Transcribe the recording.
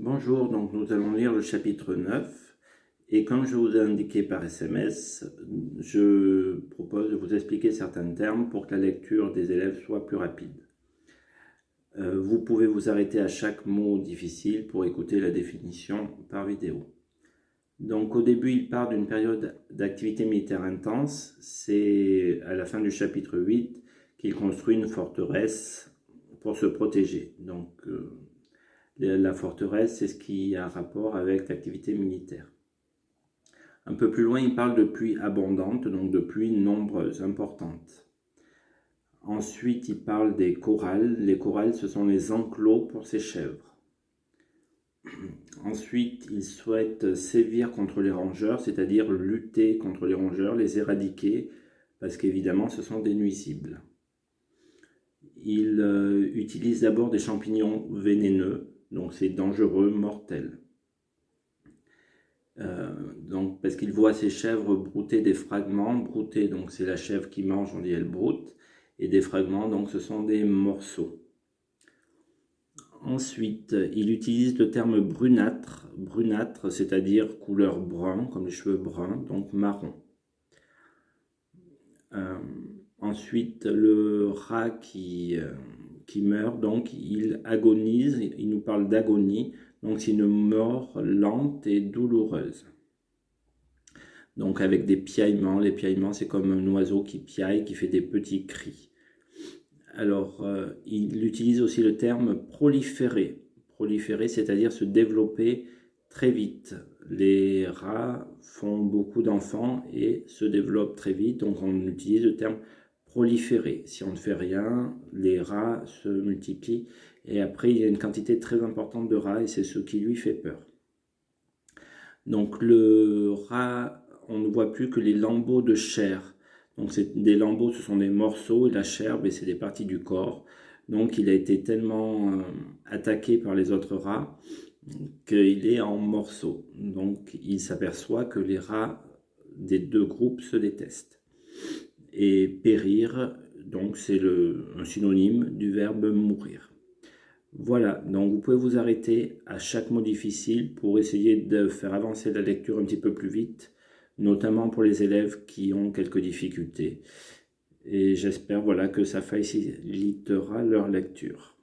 Bonjour, donc nous allons lire le chapitre 9 et comme je vous ai indiqué par SMS, je propose de vous expliquer certains termes pour que la lecture des élèves soit plus rapide. Vous pouvez vous arrêter à chaque mot difficile pour écouter la définition par vidéo. Donc au début, il part d'une période d'activité militaire intense. C'est à la fin du chapitre 8 qu'il construit une forteresse pour se protéger. Donc la forteresse, c'est ce qui a rapport avec l'activité militaire. Un peu plus loin, il parle de pluies abondantes, donc de pluies nombreuses, importantes. Ensuite, il parle des corrals. Les corrals, ce sont les enclos pour ces chèvres. Ensuite, il souhaite sévir contre les rongeurs, c'est-à-dire lutter contre les rongeurs, les éradiquer, parce qu'évidemment, ce sont des nuisibles. Il utilise d'abord des champignons vénéneux, donc c'est dangereux, mortel. Donc, parce qu'il voit ces chèvres brouter des fragments. Brouter, donc c'est la chèvre qui mange, on dit elle broute, et des fragments, donc ce sont des morceaux. Ensuite, il utilise le terme brunâtre. Brunâtre, c'est-à-dire couleur brun, comme les cheveux bruns, donc marron. Ensuite, le rat qui meurt, donc il agonise, il nous parle d'agonie, donc c'est une mort lente et douloureuse. Donc avec des piaillements, les piaillements c'est comme un oiseau qui piaille, qui fait des petits cris. Alors, il utilise aussi le terme proliférer. Proliférer, c'est-à-dire se développer très vite. Les rats font beaucoup d'enfants et se développent très vite, donc on utilise le terme proliférer. Si on ne fait rien, les rats se multiplient et après il y a une quantité très importante de rats et c'est ce qui lui fait peur. Donc le rat, on ne voit plus que les lambeaux de chair. Donc des lambeaux, ce sont des morceaux et la chair, c'est des parties du corps. Donc il a été tellement attaqué par les autres rats qu'il est en morceaux. Donc il s'aperçoit que les rats des deux groupes se détestent. Et périr, donc c'est un synonyme du verbe mourir. Voilà, donc vous pouvez vous arrêter à chaque mot difficile pour essayer de faire avancer la lecture un petit peu plus vite, notamment pour les élèves qui ont quelques difficultés. Et j'espère que ça facilitera leur lecture.